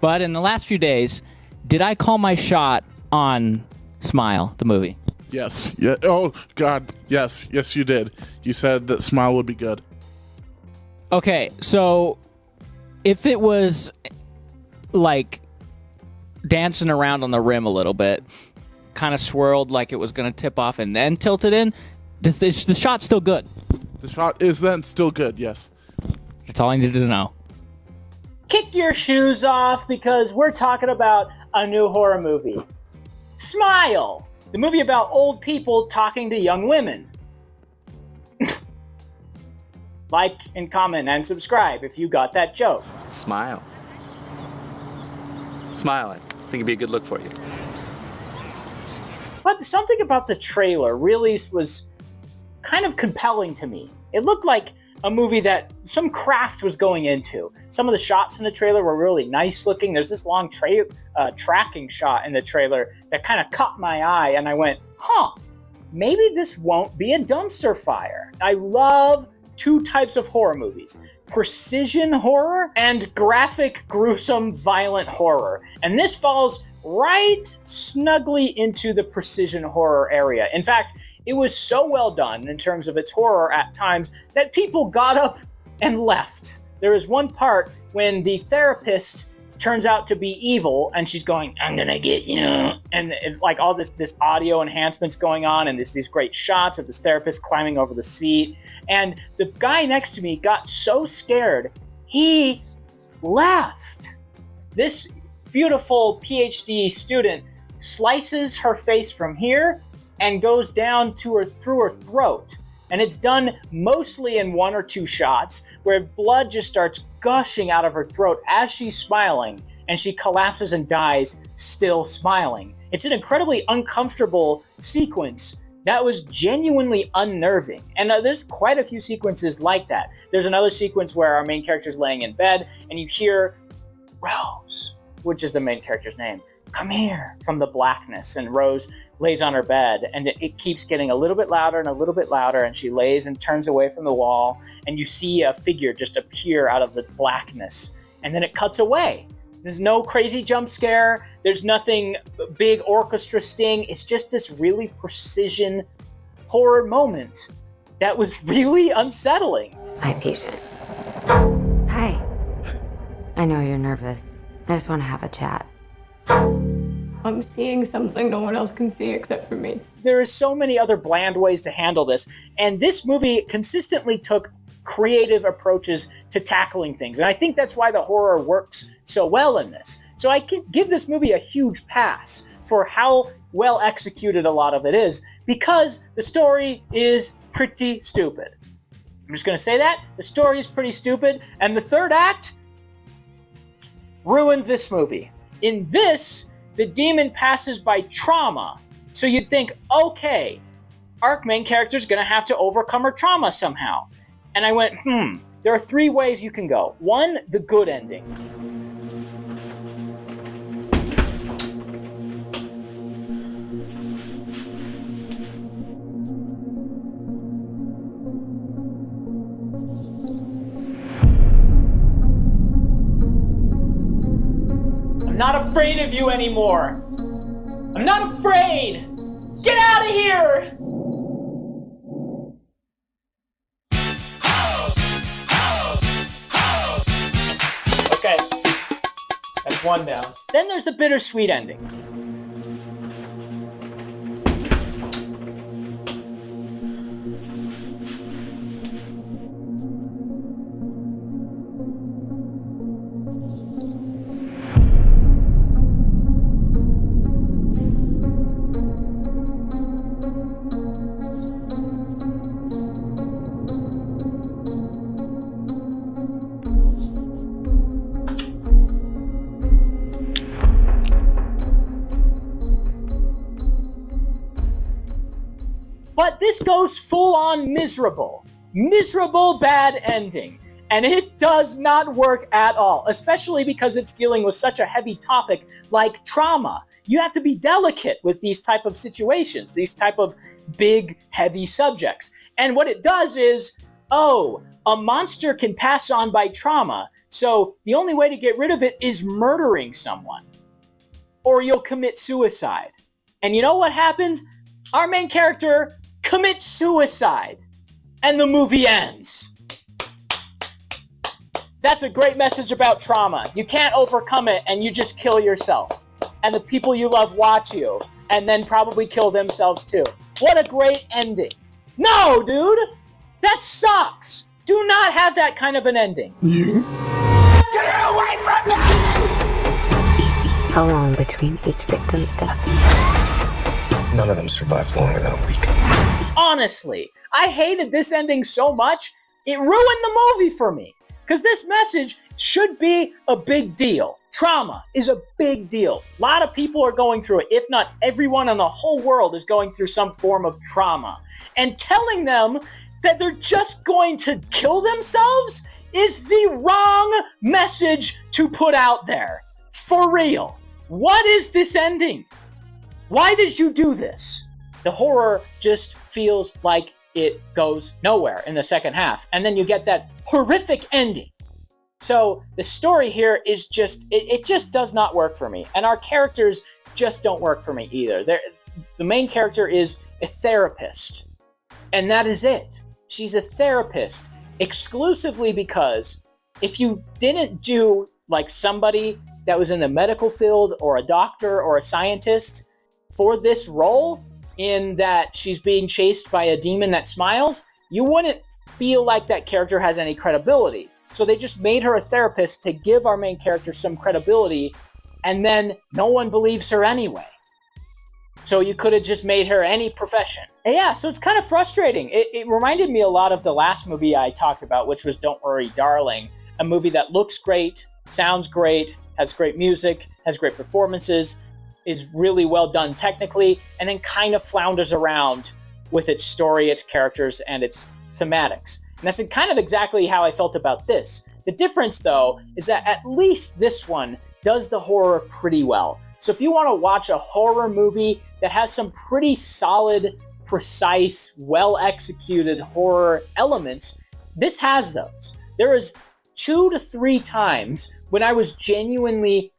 But in the last few days, did I call my shot on Smile, the movie? Yes. Yeah. Oh, God. Yes. Yes, you did. You said that Smile would be good. Okay, so if it was like dancing around on the rim a little bit, kind of swirled like it was going to tip off and then tilted in, the shot's still good. The shot is then still good, yes. That's all I needed to know. Kick your shoes off because we're talking about a new horror movie. Smile! The movie about old people talking to young women. Like and comment and subscribe if you got that joke. Smile. Smile. I think it'd be a good look for you. But something about the trailer really was kind of compelling to me. It looked like a movie that some craft was going into. Some of the shots in the trailer were really nice looking. There's this long tracking shot in the trailer that kind of caught my eye, and I went, maybe this won't be a dumpster fire. I love two types of horror movies: precision horror and graphic, gruesome, violent horror. And this falls right snugly into the precision horror area. In fact, it was so well done in terms of its horror at times that people got up and left. There is one part when the therapist turns out to be evil and she's going, "I'm gonna get you," and like all this audio enhancements going on, and there's these great shots of this therapist climbing over the seat, and the guy next to me got so scared he left. This beautiful PhD student slices her face from here and goes down to her through her throat. And it's done mostly in one or two shots where blood just starts gushing out of her throat as she's smiling, and she collapses and dies still smiling. It's an incredibly uncomfortable sequence that was genuinely unnerving. And there's quite a few sequences like that. There's another sequence where our main character's laying in bed and you hear Rose, which is the main character's name, "Come here," from the blackness, and Rose lays on her bed, and it keeps getting a little bit louder and a little bit louder, and she lays and turns away from the wall, and you see a figure just appear out of the blackness, and then it cuts away. There's no crazy jump scare, there's nothing big orchestra sting, it's just this really precision horror moment that was really unsettling. Hi, patient. Hi. I know you're nervous. I just want to have a chat. I'm seeing something no one else can see except for me. There are so many other bland ways to handle this, and this movie consistently took creative approaches to tackling things, and I think that's why the horror works so well in this. So I can give this movie a huge pass for how well executed a lot of it is, because the story is pretty stupid. I'm just going to say that. The story is pretty stupid, and the third act ruined this movie. In this, the demon passes by trauma. So you'd think, okay, our main character's gonna have to overcome her trauma somehow. And I went, there are three ways you can go. One, the good ending. I'm not afraid of you anymore. I'm not afraid. Get out of here. Okay, that's one down. Then there's the bittersweet ending. But this goes full on miserable. Miserable bad ending. And it does not work at all, especially because it's dealing with such a heavy topic like trauma. You have to be delicate with these type of situations, these type of big, heavy subjects. And what it does is, a monster can pass on by trauma. So the only way to get rid of it is murdering someone, or you'll commit suicide. And you know what happens? Our main character commits suicide, and the movie ends. That's a great message about trauma. You can't overcome it, and you just kill yourself. And the people you love watch you, and then probably kill themselves too. What a great ending. No, dude! That sucks! Do not have that kind of an ending. How long between each victim's death? None of them survived longer than a week. Honestly, I hated this ending so much, it ruined the movie for me. Because this message should be a big deal. Trauma is a big deal. A lot of people are going through it. If not everyone in the whole world is going through some form of trauma. And telling them that they're just going to kill themselves is the wrong message to put out there. For real. What is this ending? Why did you do this? The horror just feels like it goes nowhere in the second half. And then you get that horrific ending. So the story here is just, it just does not work for me. And our characters just don't work for me either. The main character is a therapist. And that is it. She's a therapist exclusively because if you didn't do like somebody that was in the medical field or a doctor or a scientist for this role, in that she's being chased by a demon that smiles, you wouldn't feel like that character has any credibility. So they just made her a therapist to give our main character some credibility, and then no one believes her anyway. So you could have just made her any profession. And yeah, so it's kind of frustrating. It reminded me a lot of the last movie I talked about, which was Don't Worry, Darling, a movie that looks great, sounds great, has great music, has great performances, is really well done technically, and then kind of flounders around with its story, its characters, and its thematics. And that's kind of exactly how I felt about this. The difference, though, is that at least this one does the horror pretty well. So if you want to watch a horror movie that has some pretty solid, precise, well-executed horror elements, this has those. There is 2 to 3 times when I was genuinely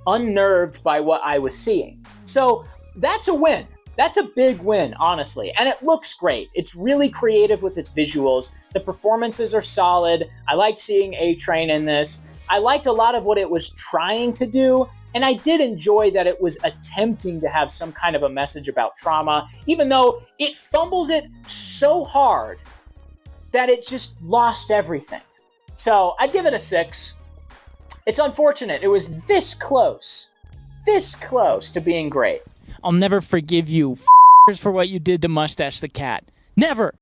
unnerved by what I was seeing. So that's a win. That's a big win, honestly. And it looks great. It's really creative with its visuals. The performances are solid. I liked seeing A-Train in this. I liked a lot of what it was trying to do. And I did enjoy that it was attempting to have some kind of a message about trauma, even though it fumbled it so hard that it just lost everything. So I'd give it a 6. It's unfortunate. It was this close to being great. I'll never forgive you, for what you did to Mustache the Cat. Never!